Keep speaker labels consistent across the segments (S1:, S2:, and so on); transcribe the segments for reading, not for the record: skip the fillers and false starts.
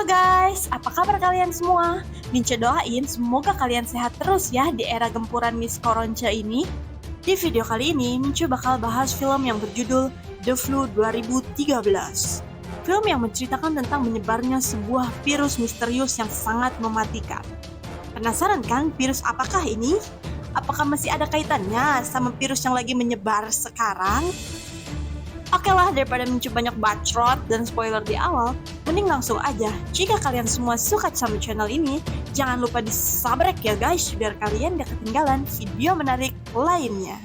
S1: Halo guys, apa kabar kalian semua? Mince doain semoga kalian sehat terus ya di era gempuran Miss Koronce ini. Di video kali ini, Mince bakal bahas film yang berjudul The Flu 2013. Film yang menceritakan tentang menyebarnya sebuah virus misterius yang sangat mematikan. Penasaran kan virus apakah ini? Apakah masih ada kaitannya sama virus yang lagi menyebar sekarang? Oke lah, daripada mencoba banyak bacot dan spoiler di awal, mending langsung aja. Jika kalian semua suka sama channel ini, jangan lupa di-subscribe ya guys, biar kalian gak ketinggalan video menarik lainnya.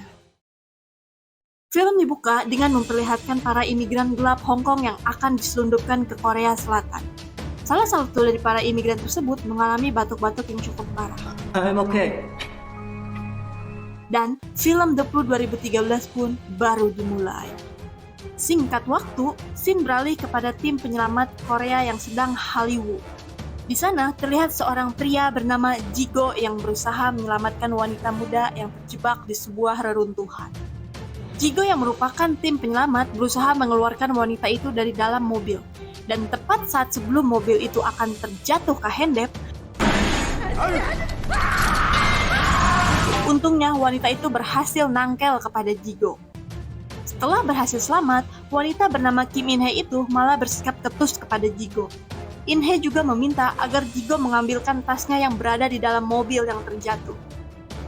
S1: Film dibuka dengan memperlihatkan para imigran gelap Hong Kong yang akan diselundupkan ke Korea Selatan. Salah satu dari para imigran tersebut mengalami batuk-batuk yang cukup parah.
S2: I'm okay.
S1: Dan film The Flu 2013 pun baru dimulai. Singkat waktu, scene beralih kepada tim penyelamat Korea yang sedang Hallyu. Di sana terlihat seorang pria bernama Jigo yang berusaha menyelamatkan wanita muda yang terjebak di sebuah reruntuhan. Jigo yang merupakan tim penyelamat berusaha mengeluarkan wanita itu dari dalam mobil. Dan tepat saat sebelum mobil itu akan terjatuh ke handap, untungnya wanita itu berhasil nangkel kepada Jigo. Setelah berhasil selamat, wanita bernama Kim In-hye itu malah bersikap ketus kepada Jigo. In-hye juga meminta agar Jigo mengambilkan tasnya yang berada di dalam mobil yang terjatuh.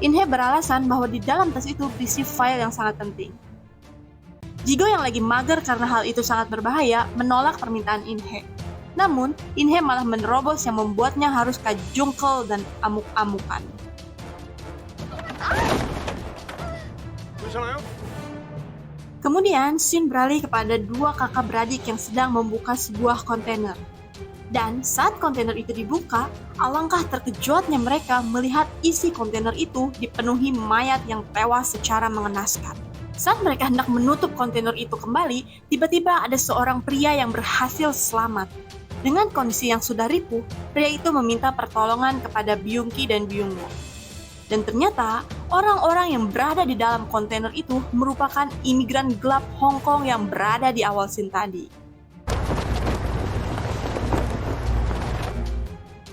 S1: In-hye beralasan bahwa di dalam tas itu berisi file yang sangat penting. Jigo yang lagi mager karena hal itu sangat berbahaya menolak permintaan In-hye. Namun, In-hye malah menerobos yang membuatnya harus kajungkel dan amuk-amukan. Kemudian, scene beralih kepada dua kakak beradik yang sedang membuka sebuah kontainer. Dan saat kontainer itu dibuka, alangkah terkejutnya mereka melihat isi kontainer itu dipenuhi mayat yang tewas secara mengenaskan. Saat mereka hendak menutup kontainer itu kembali, tiba-tiba ada seorang pria yang berhasil selamat. Dengan kondisi yang sudah ripuh, pria itu meminta pertolongan kepada Byung-ki dan Byung-woo. Dan ternyata, orang-orang yang berada di dalam kontainer itu merupakan imigran gelap Hong Kong yang berada di awal scene tadi.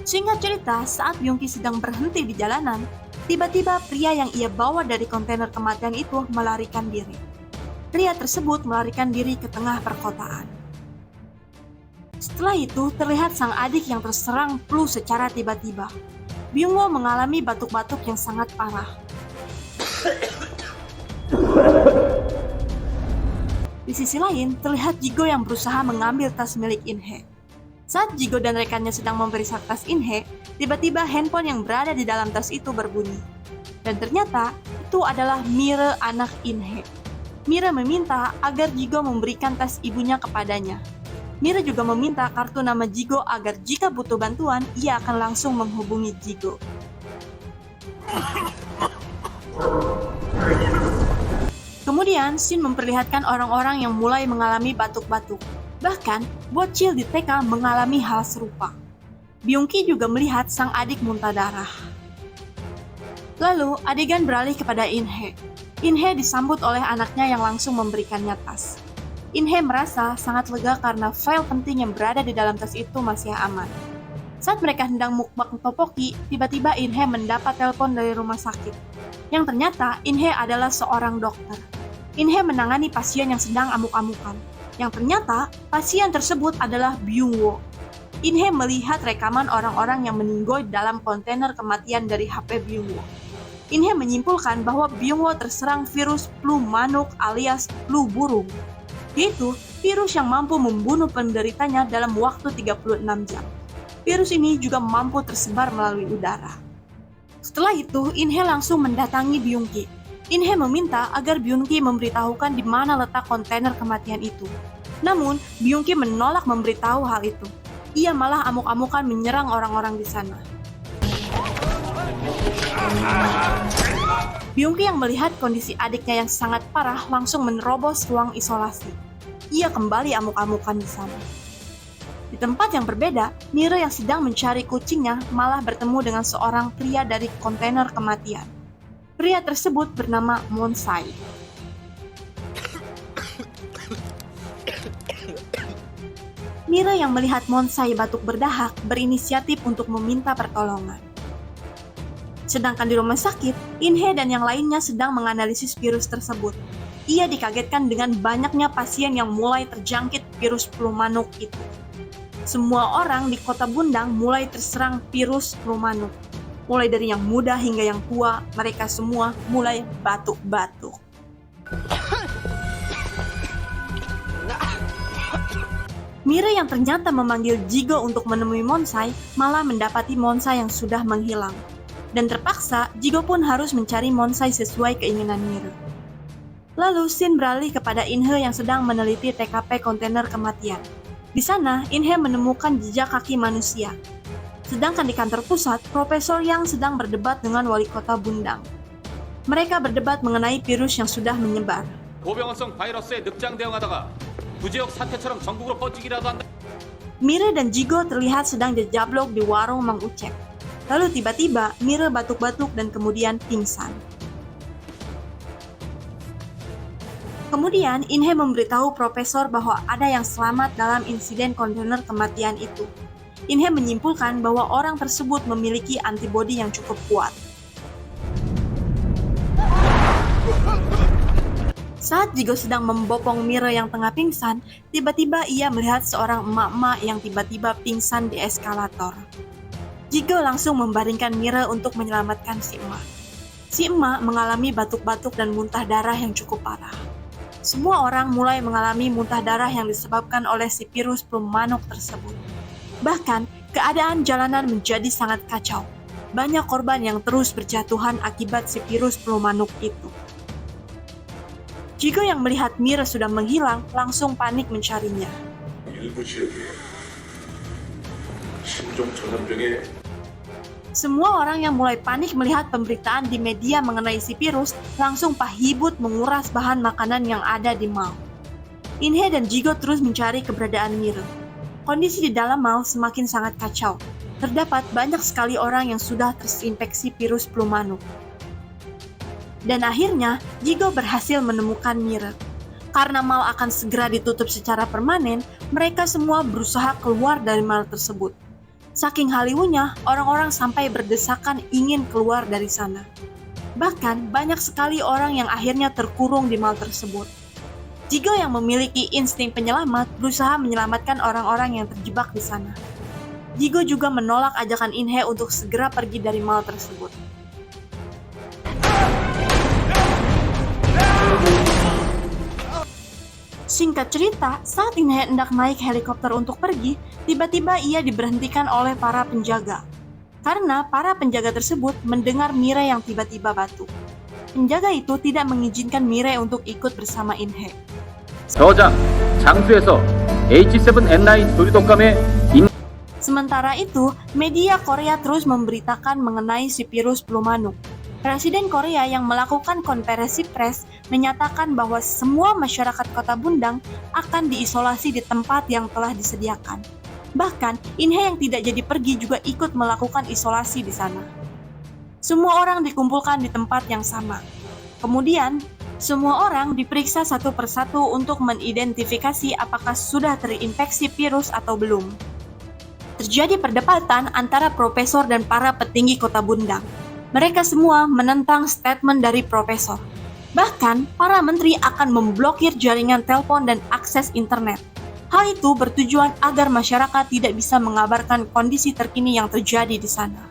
S1: Singkat cerita, saat Byung-ki sedang berhenti di jalanan, tiba-tiba pria yang ia bawa dari kontainer kematian itu melarikan diri. Pria tersebut melarikan diri ke tengah perkotaan. Setelah itu, terlihat sang adik yang terserang flu secara tiba-tiba. Byung-woo mengalami batuk-batuk yang sangat parah. Di sisi lain, terlihat Jigo yang berusaha mengambil tas milik In-hye. Saat Jigo dan rekannya sedang memeriksa tas In-hye, tiba-tiba handphone yang berada di dalam tas itu berbunyi. Dan ternyata, itu adalah Mire, anak In-hye. Mire meminta agar Jigo memberikan tas ibunya kepadanya. Mire juga meminta kartu nama Jigo agar jika butuh bantuan, ia akan langsung menghubungi Jigo. Kemudian, scene memperlihatkan orang-orang yang mulai mengalami batuk-batuk. Bahkan, bocil di TK mengalami hal serupa. Byung-ki juga melihat sang adik muntah darah. Lalu, adegan beralih kepada In-hye. In-hye disambut oleh anaknya yang langsung memberikannya tas. In-hye merasa sangat lega karena file penting yang berada di dalam tas itu masih aman. Saat mereka hendak mukbang topoki, tiba-tiba In-hye mendapat telepon dari rumah sakit. Yang ternyata In-hye adalah seorang dokter. In-hye menangani pasien yang sedang amuk-amukan. Yang ternyata pasien tersebut adalah Byung-woo. In-hye melihat rekaman orang-orang yang meninggal dalam kontainer kematian dari HP Byung-woo. In-hye menyimpulkan bahwa Byung-woo terserang virus flu manuk alias flu burung. Yaitu virus yang mampu membunuh penderitanya dalam waktu 36 jam. Virus ini juga mampu tersebar melalui udara. Setelah itu, In-hye langsung mendatangi Byung-ki. In-hye meminta agar Byung-ki memberitahukan di mana letak kontainer kematian itu. Namun, Byung-ki menolak memberitahu hal itu. Ia malah amuk-amukan menyerang orang-orang di sana. Byung-ki yang melihat kondisi adiknya yang sangat parah langsung menerobos ruang isolasi. Ia kembali amuk-amukan di sana. Di tempat yang berbeda, Mire yang sedang mencari kucingnya malah bertemu dengan seorang pria dari kontainer kematian. Pria tersebut bernama Monsai. Mira yang melihat Monsai batuk berdahak berinisiatif untuk meminta pertolongan. Sedangkan di rumah sakit, Inhe dan yang lainnya sedang menganalisis virus tersebut. Ia dikagetkan dengan banyaknya pasien yang mulai terjangkit virus flu manuk itu. Semua orang di kota Bundang mulai terserang virus flu manuk. Mulai dari yang muda hingga yang tua, mereka semua mulai batuk-batuk. Mira yang ternyata memanggil Jigo untuk menemui Monsai malah mendapati Monsai yang sudah menghilang. Dan terpaksa, Jigo pun harus mencari Monsai sesuai keinginan Mira. Lalu Shin beralih kepada Inhe yang sedang meneliti TKP kontainer kematian. Di sana, Inhe menemukan jejak kaki manusia. Sedangkan di kantor pusat, Profesor Yang sedang berdebat dengan wali kota Bundang. Mereka berdebat mengenai virus yang sudah menyebar.
S2: 고병원성 바이러스에 늑장 대응하다가 부지역 사태처럼 전국으로 퍼지기라도 한다.
S1: Mira dan Jigo terlihat sedang dijablok di warung Mang Ucek. Lalu tiba-tiba Mira batuk-batuk dan kemudian pingsan. Kemudian Inhe memberitahu Profesor bahwa ada yang selamat dalam insiden kontainer kematian itu. Inhe menyimpulkan bahwa orang tersebut memiliki antibodi yang cukup kuat. Saat Jigo sedang membopong Mira yang tengah pingsan, tiba-tiba ia melihat seorang emak-emak yang tiba-tiba pingsan di eskalator. Jigo langsung membaringkan Mira untuk menyelamatkan si emak. Si emak mengalami batuk-batuk dan muntah darah yang cukup parah. Semua orang mulai mengalami muntah darah yang disebabkan oleh si virus flu manuk tersebut. Bahkan, keadaan jalanan menjadi sangat kacau. Banyak korban yang terus berjatuhan akibat si virus flu manuk itu. Jigo yang melihat Mira sudah menghilang, langsung panik mencarinya.
S3: 일부 지역에 신종 전염병에
S1: Semua orang yang mulai panik melihat pemberitaan di media mengenai si virus langsung pahibut menguras bahan makanan yang ada di mall. Inhe dan Jigo terus mencari keberadaan Mira. Kondisi di dalam mall semakin sangat kacau. Terdapat banyak sekali orang yang sudah terinfeksi virus flu manuk. Dan akhirnya, Jigo berhasil menemukan Mira. Karena mall akan segera ditutup secara permanen, mereka semua berusaha keluar dari mall tersebut. Saking haliunya, orang-orang sampai berdesakan ingin keluar dari sana. Bahkan, banyak sekali orang yang akhirnya terkurung di mall tersebut. Jigo yang memiliki insting penyelamat berusaha menyelamatkan orang-orang yang terjebak di sana. Jigo juga menolak ajakan Inhe untuk segera pergi dari mall tersebut. Singkat cerita, saat Inhe hendak naik helikopter untuk pergi, tiba-tiba ia diberhentikan oleh para penjaga. Karena para penjaga tersebut mendengar Mira yang tiba-tiba batuk. Penjaga itu tidak mengizinkan Mira untuk ikut bersama Inhe.
S2: 저장 장수에서 H7N9 조류독감의
S1: Sementara itu, media Korea terus memberitakan mengenai si virus flu manuk. Presiden Korea yang melakukan konferensi pers menyatakan bahwa semua masyarakat kota Bundang akan diisolasi di tempat yang telah disediakan. Bahkan, Inhe yang tidak jadi pergi juga ikut melakukan isolasi di sana. Semua orang dikumpulkan di tempat yang sama. Kemudian, semua orang diperiksa satu persatu untuk mengidentifikasi apakah sudah terinfeksi virus atau belum. Terjadi perdebatan antara profesor dan para petinggi kota Bundang. Mereka semua menentang statement dari profesor. Bahkan, para menteri akan memblokir jaringan telepon dan akses internet. Hal itu bertujuan agar masyarakat tidak bisa mengabarkan kondisi terkini yang terjadi di sana.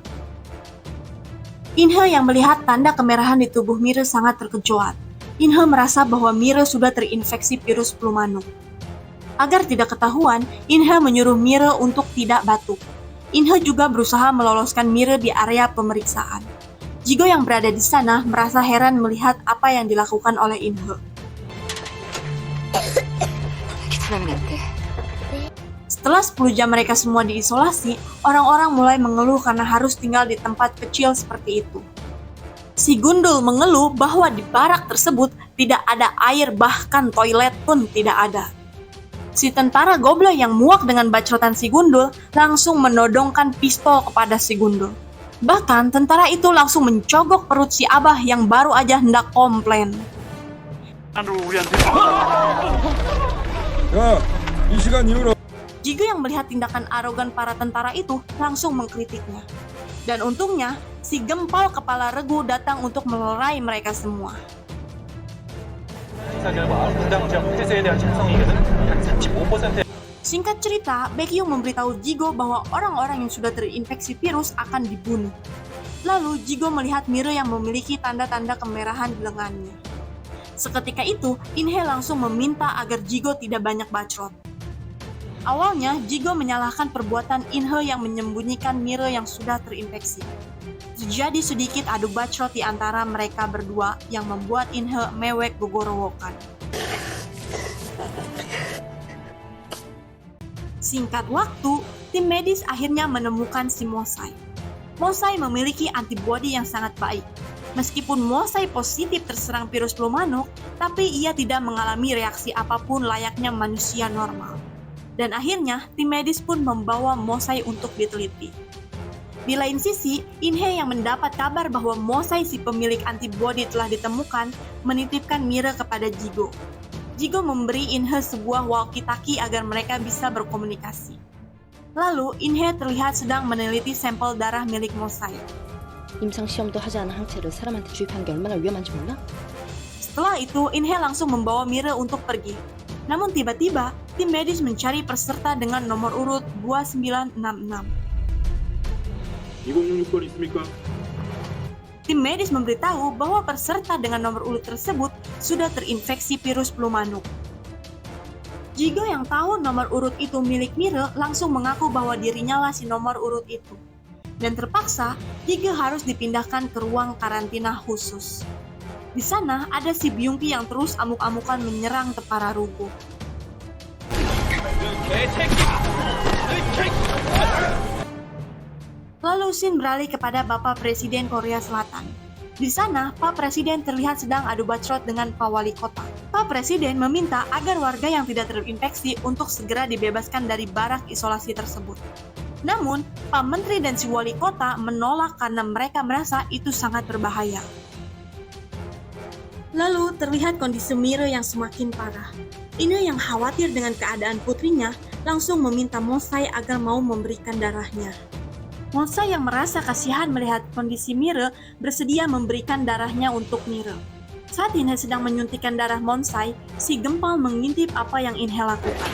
S1: Inhe yang melihat tanda kemerahan di tubuh Mira sangat terkejut. Inhe merasa bahwa Mira sudah terinfeksi virus flu manuk. Agar tidak ketahuan, Inhe menyuruh Mira untuk tidak batuk. Inhe juga berusaha meloloskan Mira di area pemeriksaan. Jigo yang berada di sana merasa heran melihat apa yang dilakukan oleh Inhe. Setelah 10 jam mereka semua diisolasi, orang-orang mulai mengeluh karena harus tinggal di tempat kecil seperti itu. Si Gundul mengeluh bahwa di barak tersebut tidak ada air, bahkan toilet pun tidak ada. Si tentara goblok yang muak dengan bacotan si Gundul langsung menodongkan pistol kepada si Gundul. Bahkan tentara itu langsung mencogok perut si Abah yang baru aja hendak komplain.
S3: 야, 이 시간 이후로
S1: Jigo yang melihat tindakan arogan para tentara itu langsung mengkritiknya. Dan untungnya, si gempal kepala regu datang untuk melerai mereka semua.
S4: 조사 결과 분당 지역 폐쇄에 대한 찬성이익은 약 35%.
S1: Singkat cerita, Baekhyun memberitahu Jigo bahwa orang-orang yang sudah terinfeksi virus akan dibunuh. Lalu Jigo melihat Mire yang memiliki tanda-tanda kemerahan di lengannya. Seketika itu, In-hye langsung meminta agar Jigo tidak banyak bacot. Awalnya, Jigo menyalahkan perbuatan In-hye yang menyembunyikan Mire yang sudah terinfeksi. Terjadi sedikit adu bacot di antara mereka berdua yang membuat In-hye mewek gogorowokan. Singkat waktu, tim medis akhirnya menemukan si Mosai. Mosai memiliki antibodi yang sangat baik. Meskipun Mosai positif terserang virus flu manuk, tapi ia tidak mengalami reaksi apapun layaknya manusia normal. Dan akhirnya, tim medis pun membawa Mosai untuk diteliti. Di lain sisi, In-hye yang mendapat kabar bahwa Mosai si pemilik antibodi telah ditemukan, menitipkan Mire kepada Jigo. Jigo memberi In-hye sebuah walkie-talkie agar mereka bisa berkomunikasi. Lalu, In-hye terlihat sedang meneliti sampel darah milik Mosai.
S5: 임상시험도 하지 않은 항체를 사람한테 주입하는 게 얼마나 위험한지 몰라?
S1: Setelah itu, In-hye langsung membawa Mire untuk pergi. Namun tiba-tiba, tim medis mencari peserta dengan nomor urut 2966.
S3: 2066번 있습니까?
S1: Tim medis memberitahu bahwa peserta dengan nomor urut tersebut sudah terinfeksi virus flu manuk. Jigo yang tahu nomor urut itu milik Mire langsung mengaku bahwa dirinya lah si nomor urut itu. Dan terpaksa, Jigo harus dipindahkan ke ruang karantina khusus. Di sana ada si Byung-ki yang terus amuk-amukan menyerang tepara rugo. Lalu scene beralih kepada Bapak Presiden Korea Selatan. Di sana, Pak Presiden terlihat sedang adu bacot dengan Pak Wali Kota. Pak Presiden meminta agar warga yang tidak terinfeksi untuk segera dibebaskan dari barak isolasi tersebut. Namun, Pak Menteri dan si Wali Kota menolak karena mereka merasa itu sangat berbahaya. Lalu terlihat kondisi Mire yang semakin parah. In-hye yang khawatir dengan keadaan putrinya langsung meminta Mosai agar mau memberikan darahnya. Mosai yang merasa kasihan melihat kondisi Mire bersedia memberikan darahnya untuk Mire. Saat In-hye sedang menyuntikkan darah Mosai, si gempal mengintip apa yang In-hye lakukan.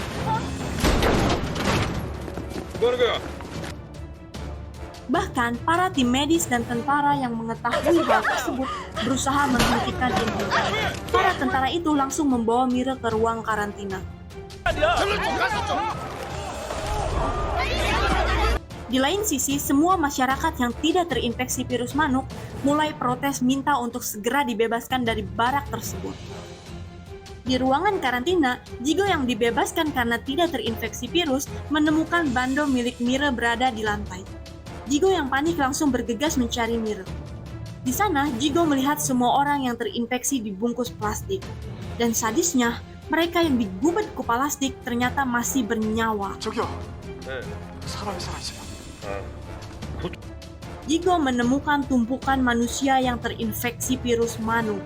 S1: Bahkan, para tim medis dan tentara yang mengetahui hal tersebut berusaha menghentikan In-hye. Para tentara itu langsung membawa Mire ke ruang karantina. Di lain sisi, semua masyarakat yang tidak terinfeksi virus manuk mulai protes minta untuk segera dibebaskan dari barak tersebut. Di ruangan karantina, Jigo yang dibebaskan karena tidak terinfeksi virus menemukan bando milik Mire berada di lantai. Jigo yang panik langsung bergegas mencari Mire. Di sana, Jigo melihat semua orang yang terinfeksi dibungkus plastik. Dan sadisnya, mereka yang digubet ke plastik ternyata masih bernyawa.
S6: 저기요. 사람이 살아있어요.
S1: Jigo menemukan tumpukan manusia yang terinfeksi virus manuk.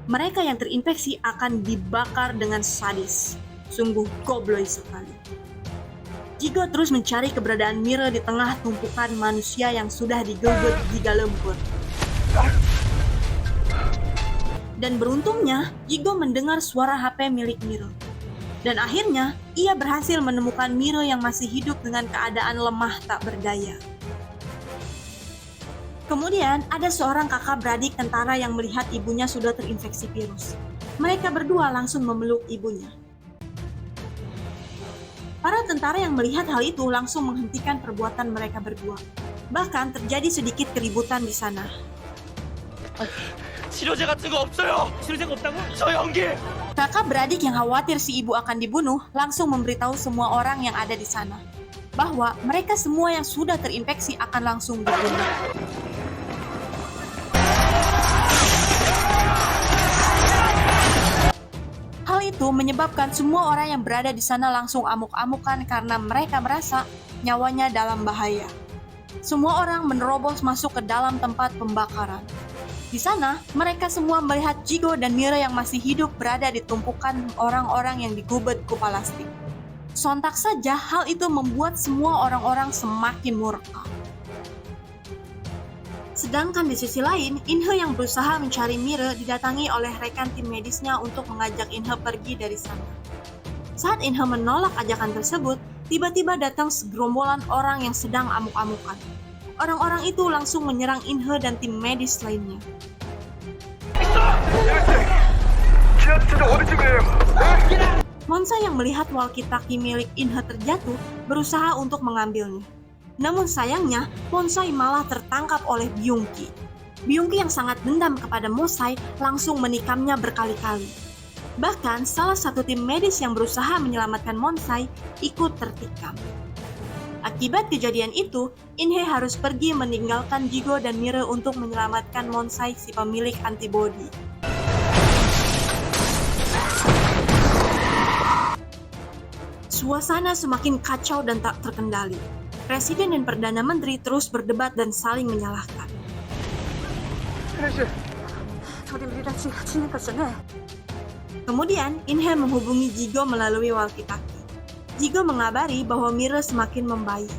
S1: Mereka yang terinfeksi akan dibakar dengan sadis. Sungguh gobloy sekali. Jigo terus mencari keberadaan Mire di tengah tumpukan manusia yang sudah digubet giga lempur. Dan beruntungnya, Jigo mendengar suara HP milik Mire. Dan akhirnya, ia berhasil menemukan Mire yang masih hidup dengan keadaan lemah tak berdaya. Kemudian, ada seorang kakak beradik tentara yang melihat ibunya sudah terinfeksi virus. Mereka berdua langsung memeluk ibunya. Para tentara yang melihat hal itu langsung menghentikan perbuatan mereka berdua. Bahkan terjadi sedikit keributan di sana.
S4: 치료제 같은 거 없어요. 치료제가 없다고? 저 연기.
S1: Kakak beradik yang khawatir si ibu akan dibunuh langsung memberitahu semua orang yang ada di sana bahwa mereka semua yang sudah terinfeksi akan langsung dibunuh. Hal itu menyebabkan semua orang yang berada di sana langsung amuk-amukan karena mereka merasa nyawanya dalam bahaya. Semua orang menerobos masuk ke dalam tempat pembakaran. Di sana, mereka semua melihat Jigo dan Mire yang masih hidup berada di tumpukan orang-orang yang digubet ke plastik. Sontak saja hal itu membuat semua orang-orang semakin murka. Sedangkan di sisi lain, In-hee yang berusaha mencari Mire didatangi oleh rekan tim medisnya untuk mengajak In-hee pergi dari sana. Saat In-hee menolak ajakan tersebut, tiba-tiba datang segerombolan orang yang sedang amuk-amukan. Orang-orang itu langsung menyerang In-hee dan tim medis lainnya. Monsa yang melihat walkie-talkie milik In-hee terjatuh berusaha untuk mengambilnya. Namun sayangnya, Monsai malah tertangkap oleh Byung-ki. Byung-ki yang sangat dendam kepada Monsai langsung menikamnya berkali-kali. Bahkan salah satu tim medis yang berusaha menyelamatkan Monsai ikut tertikam. Akibat kejadian itu, In-hee harus pergi meninggalkan Jigo dan Mire untuk menyelamatkan Monsai si pemilik antibodi. Suasana semakin kacau dan tak terkendali. Presiden dan Perdana Menteri terus berdebat dan saling menyalahkan. Kemudian, In-hee menghubungi Jigo melalui walkie-talkie. Jigo mengabari bahwa Mire semakin membaik.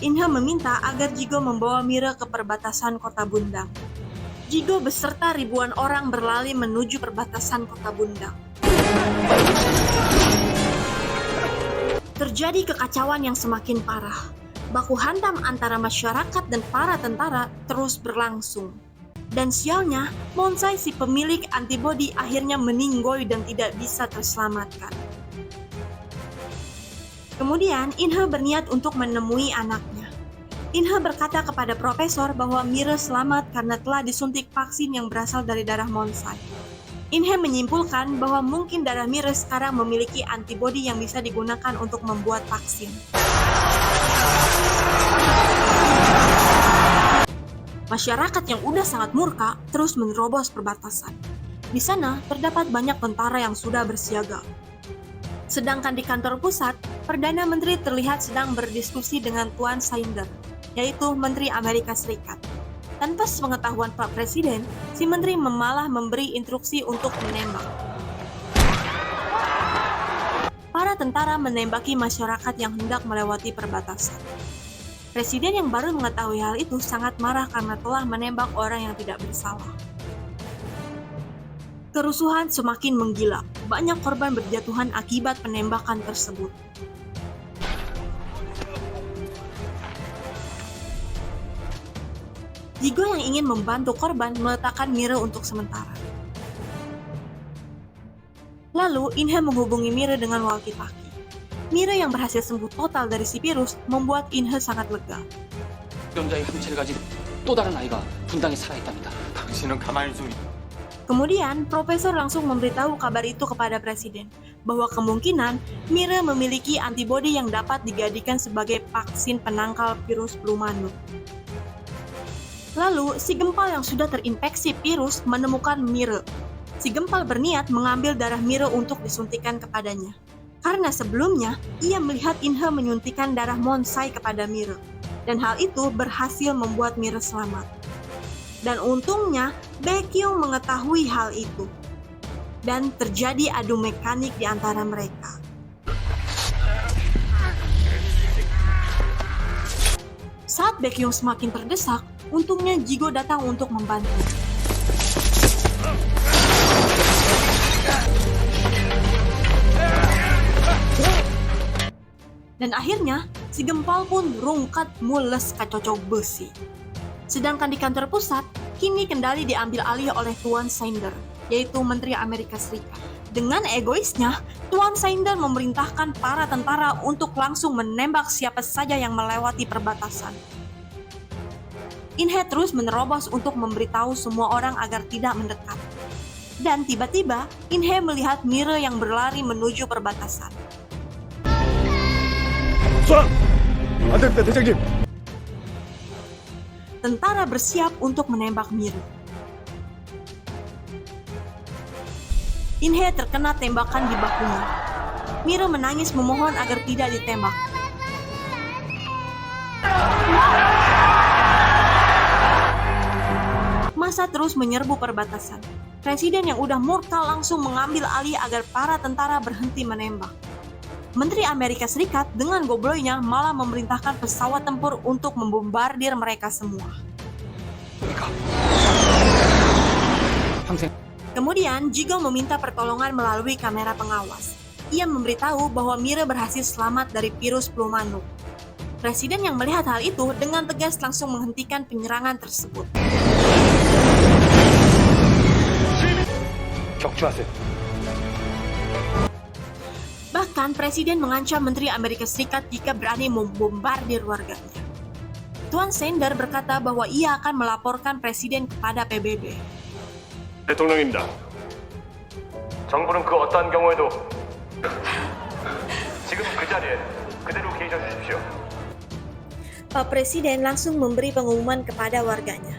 S1: In-hee meminta agar Jigo membawa Mire ke perbatasan kota Bundang. Jigo beserta ribuan orang berlari menuju perbatasan kota Bundang. Terjadi kekacauan yang semakin parah. Baku hantam antara masyarakat dan para tentara terus berlangsung. Dan sialnya, Monsai si pemilik antibodi akhirnya meninggoy dan tidak bisa terselamatkan. Kemudian, In-hee berniat untuk menemui anaknya. In-hee berkata kepada profesor bahwa Mire selamat karena telah disuntik vaksin yang berasal dari darah Monsai. In-hee menyimpulkan bahwa mungkin darah Mire sekarang memiliki antibodi yang bisa digunakan untuk membuat vaksin. Masyarakat yang udah sangat murka terus menerobos perbatasan. Di sana terdapat banyak tentara yang sudah bersiaga. Sedangkan di kantor pusat, Perdana Menteri terlihat sedang berdiskusi dengan Tuan Sainder, yaitu Menteri Amerika Serikat. Tanpa sepengetahuan Pak Presiden, si menteri malah memberi instruksi untuk menembak. Para tentara menembaki masyarakat yang hendak melewati perbatasan. Presiden yang baru mengetahui hal itu sangat marah karena telah menembak orang yang tidak bersalah. Kerusuhan semakin menggila, banyak korban berjatuhan akibat penembakan tersebut. Jigo yang ingin membantu korban meletakkan Mire untuk sementara. Lalu, In-hee menghubungi Mire dengan walkie-talkie. Mire yang berhasil sembuh total dari si virus membuat In-hee sangat lega.
S7: 병자의 함체를 가진 또 다른 아이가 분당에 살아있답니다.
S6: 당신은 가만히 좀.
S1: Kemudian, Profesor langsung memberitahu kabar itu kepada Presiden, bahwa kemungkinan Mire memiliki antibodi yang dapat dijadikan sebagai vaksin penangkal virus flu manuk. Lalu, si Gempal yang sudah terinfeksi virus menemukan Mire. Si Gempal berniat mengambil darah Mire untuk disuntikan kepadanya. Karena sebelumnya, ia melihat In-hee menyuntikkan darah Monsai kepada Mire. Dan hal itu berhasil membuat Mire selamat. Dan untungnya, Baekhyun mengetahui hal itu. Dan terjadi adu mekanik di antara mereka. Saat Baekhyun semakin terdesak, untungnya Jigo datang untuk membantu. Dan akhirnya, si Gempal pun rungkat mules kacocok besi. Sedangkan di kantor pusat, kini kendali diambil alih oleh Tuan Sainder, yaitu Menteri Amerika Serikat. Dengan egoisnya, Tuan Sainder memerintahkan para tentara untuk langsung menembak siapa saja yang melewati perbatasan. In-hee terus menerobos untuk memberitahu semua orang agar tidak mendekat. Dan tiba-tiba, In-hee melihat Mire yang berlari menuju perbatasan. Tentara bersiap untuk menembak Mire. In-hee terkena tembakan di bahunya. Mire menangis memohon agar tidak ditembak. Massa terus menyerbu perbatasan. Presiden yang udah murka langsung mengambil alih agar para tentara berhenti menembak. Menteri Amerika Serikat dengan gobloynya malah memerintahkan pesawat tempur untuk membombardir mereka semua.
S7: 평생
S1: Kemudian, Jigong meminta pertolongan melalui kamera pengawas. Ia memberitahu bahwa Mire berhasil selamat dari virus flu manuk. Presiden yang melihat hal itu dengan tegas langsung menghentikan penyerangan tersebut.
S4: 격추하세요.
S1: Bahkan, Presiden mengancam Menteri Amerika Serikat jika berani membombardir warganya. Tuan Sender berkata bahwa ia akan melaporkan Presiden kepada PBB.
S4: 대통령입니다. 정부는 그 어떠한 경우에도 지금 그 자리에 그대로 계셔 주십시오.
S1: Pak Presiden langsung memberi pengumuman kepada warganya.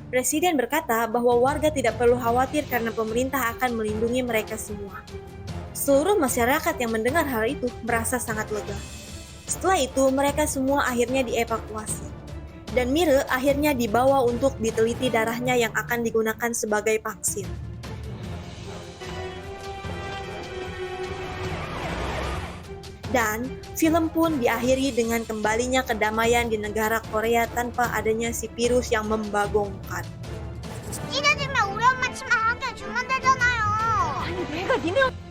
S1: Presiden berkata bahwa warga tidak perlu khawatir karena pemerintah akan melindungi mereka semua. Seluruh masyarakat yang mendengar hal itu merasa sangat lega. Setelah itu, mereka semua akhirnya dievakuasi. Dan Mire akhirnya dibawa untuk diteliti darahnya yang akan digunakan sebagai vaksin. Dan film pun diakhiri dengan kembalinya kedamaian di negara Korea tanpa adanya si virus yang membagongkan.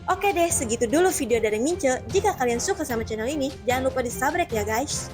S1: Oke deh, segitu dulu video dari Mince. Jika kalian suka sama channel ini, jangan lupa di subscribe ya guys.